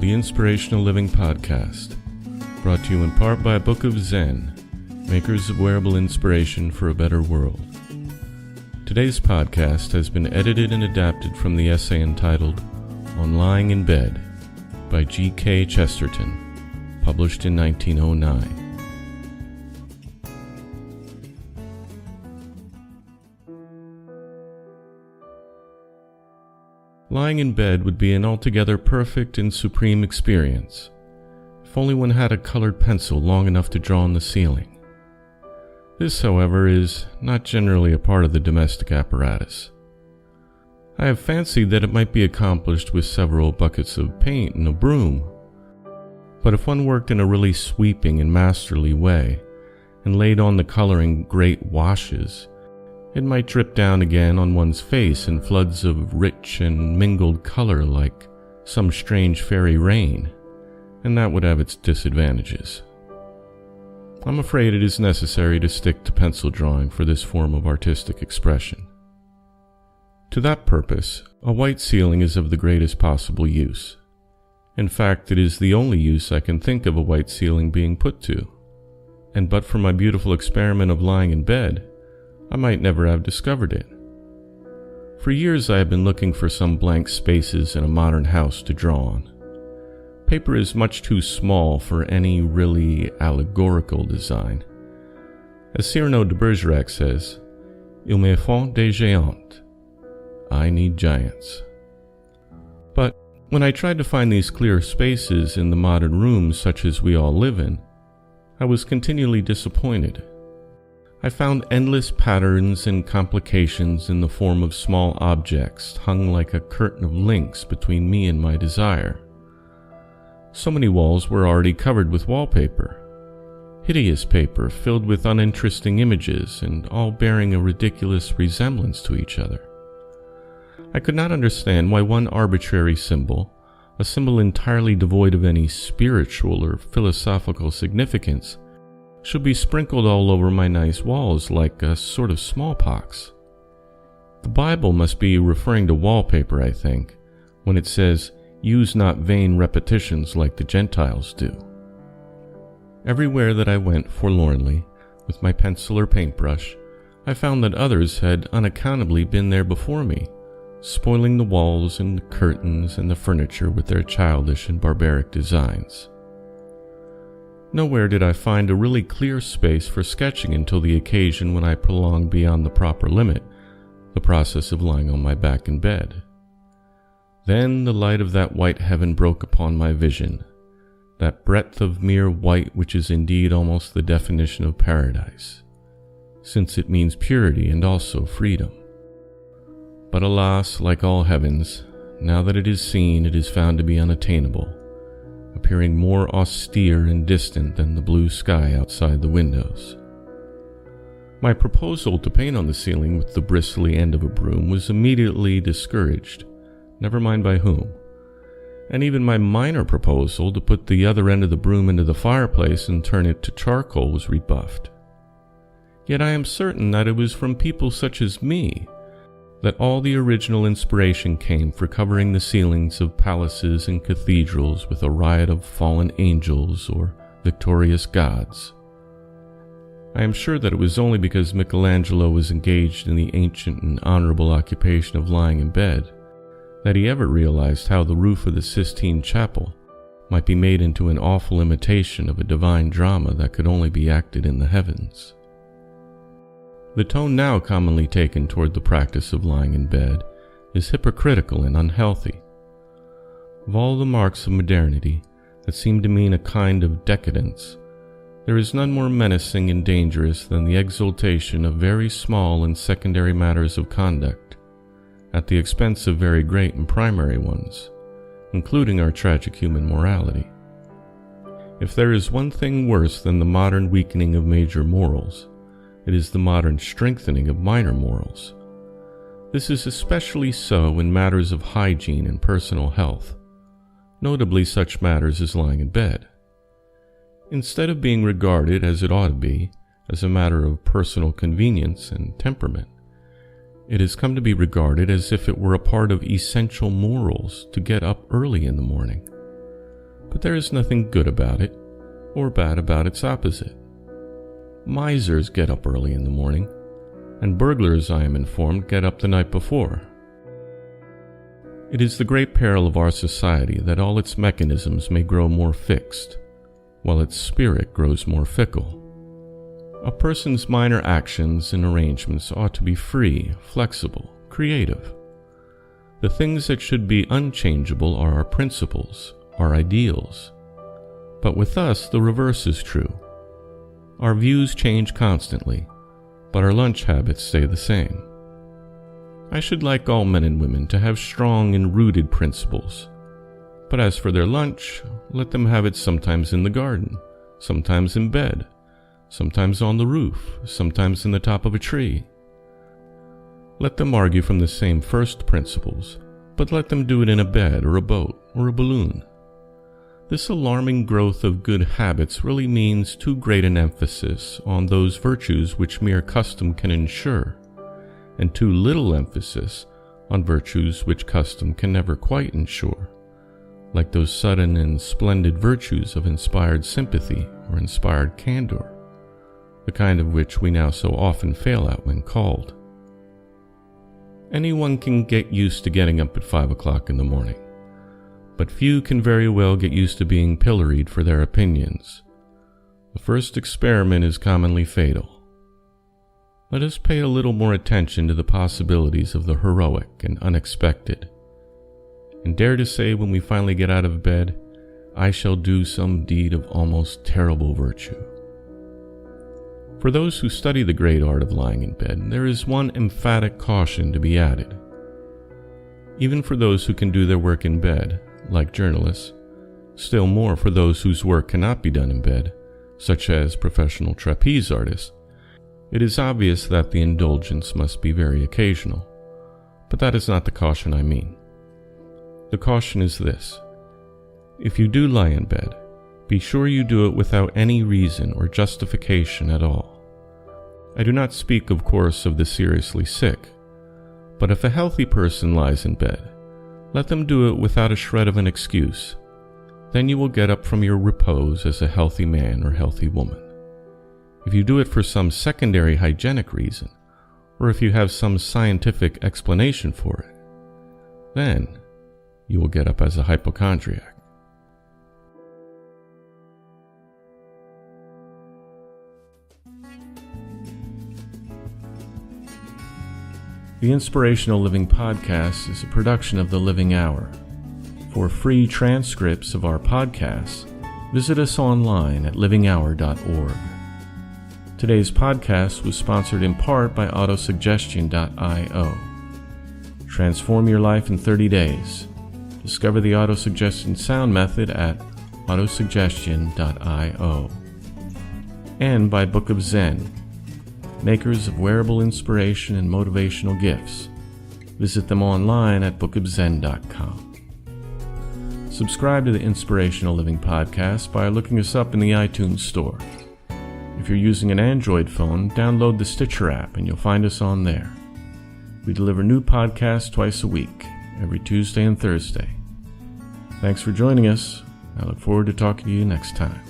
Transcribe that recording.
the Inspirational Living podcast, brought to you in part by Book of Zen, makers of wearable inspiration for a better world. Today's podcast has been edited and adapted from the essay entitled On Lying in Bed by G.K. Chesterton, published in 1909. Lying in bed would be an altogether perfect and supreme experience, if only one had a colored pencil long enough to draw on the ceiling. This, however, is not generally a part of the domestic apparatus. I have fancied that it might be accomplished with several buckets of paint and a broom, but if one worked in a really sweeping and masterly way, and laid on the coloring great washes, it might drip down again on one's face in floods of rich and mingled color like some strange fairy rain, and that would have its disadvantages. I'm afraid it is necessary to stick to pencil drawing for this form of artistic expression. To that purpose, a white ceiling is of the greatest possible use. In fact, it is the only use I can think of a white ceiling being put to, and but for my beautiful experiment of lying in bed, I might never have discovered it. For years I have been looking for some blank spaces in a modern house to draw on. Paper is much too small for any really allegorical design. As Cyrano de Bergerac says, Il me faut des géants. I need giants. But when I tried to find these clear spaces in the modern rooms such as we all live in, I was continually disappointed. I found endless patterns and complications in the form of small objects hung like a curtain of links between me and my desire. So many walls were already covered with wallpaper, hideous paper filled with uninteresting images and all bearing a ridiculous resemblance to each other. I could not understand why one arbitrary symbol, a symbol entirely devoid of any spiritual or philosophical significance, should be sprinkled all over my nice walls like a sort of smallpox. The Bible must be referring to wallpaper, I think, when it says, "Use not vain repetitions like the Gentiles do." Everywhere that I went forlornly, with my pencil or paintbrush, I found that others had unaccountably been there before me, spoiling the walls and the curtains and the furniture with their childish and barbaric designs. Nowhere did I find a really clear space for sketching until the occasion when I prolonged beyond the proper limit the process of lying on my back in bed. Then the light of that white heaven broke upon my vision, that breadth of mere white which is indeed almost the definition of paradise, since it means purity and also freedom. But alas, like all heavens, now that it is seen, it is found to be unattainable, appearing more austere and distant than the blue sky outside the windows. My proposal to paint on the ceiling with the bristly end of a broom was immediately discouraged, never mind by whom, and even my minor proposal to put the other end of the broom into the fireplace and turn it to charcoal was rebuffed. Yet I am certain that it was from people such as me that all the original inspiration came for covering the ceilings of palaces and cathedrals with a riot of fallen angels or victorious gods. I am sure that it was only because Michelangelo was engaged in the ancient and honorable occupation of lying in bed that he ever realized how the roof of the Sistine Chapel might be made into an awful imitation of a divine drama that could only be acted in the heavens. The tone now commonly taken toward the practice of lying in bed is hypocritical and unhealthy. Of all the marks of modernity that seem to mean a kind of decadence, there is none more menacing and dangerous than the exaltation of very small and secondary matters of conduct, at the expense of very great and primary ones, including our tragic human morality. If there is one thing worse than the modern weakening of major morals, it is the modern strengthening of minor morals. This is especially so in matters of hygiene and personal health, notably such matters as lying in bed. Instead of being regarded, as it ought to be, as a matter of personal convenience and temperament, it has come to be regarded as if it were a part of essential morals to get up early in the morning. but there is nothing good about it, or bad about its opposite. Misers get up early in the morning, and burglars, I am informed, get up the night before. It is the great peril of our society that all its mechanisms may grow more fixed, while its spirit grows more fickle. A person's minor actions and arrangements ought to be free, flexible, creative. The things that should be unchangeable are our principles, our ideals. But with us, the reverse is true. Our views change constantly, but our lunch habits stay the same. I should like all men and women to have strong and rooted principles. But as for their lunch, let them have it sometimes in the garden, sometimes in bed, sometimes on the roof, sometimes in the top of a tree. Let them argue from the same first principles, but let them do it in a bed or a boat or a balloon. This alarming growth of good habits really means too great an emphasis on those virtues which mere custom can ensure, and too little emphasis on virtues which custom can never quite ensure, like those sudden and splendid virtues of inspired sympathy or inspired candor, the kind of which we now so often fail at when called. Anyone can get used to getting up at 5 o'clock in the morning, but few can very well get used to being pilloried for their opinions. The first experiment is commonly fatal. Let us pay a little more attention to the possibilities of the heroic and unexpected, and dare to say when we finally get out of bed, I shall do some deed of almost terrible virtue. For those who study the great art of lying in bed, there is one emphatic caution to be added. Even for those who can do their work in bed, like journalists, still more for those whose work cannot be done in bed, such as professional trapeze artists, it is obvious that the indulgence must be very occasional. But that is not the caution I mean. The caution is this: if you do lie in bed, be sure you do it without any reason or justification at all. I do not speak, of course, of the seriously sick, but if a healthy person lies in bed, let them do it without a shred of an excuse. Then you will get up from your repose as a healthy man or healthy woman. If you do it for some secondary hygienic reason, or if you have some scientific explanation for it, then you will get up as a hypochondriac. The Inspirational Living podcast is a production of The Living Hour. For free transcripts of our podcasts, visit us online at livinghour.org. Today's podcast was sponsored in part by autosuggestion.io. Transform your life in 30 days. Discover the autosuggestion sound method at autosuggestion.io. And by Book of Zen, makers of wearable inspiration and motivational gifts. Visit them online at bookofzen.com. Subscribe to the Inspirational Living podcast by looking us up in the iTunes Store. If you're using an Android phone, download the Stitcher app and you'll find us on there. We deliver new podcasts twice a week, every Tuesday and Thursday. Thanks for joining us. I look forward to talking to you next time.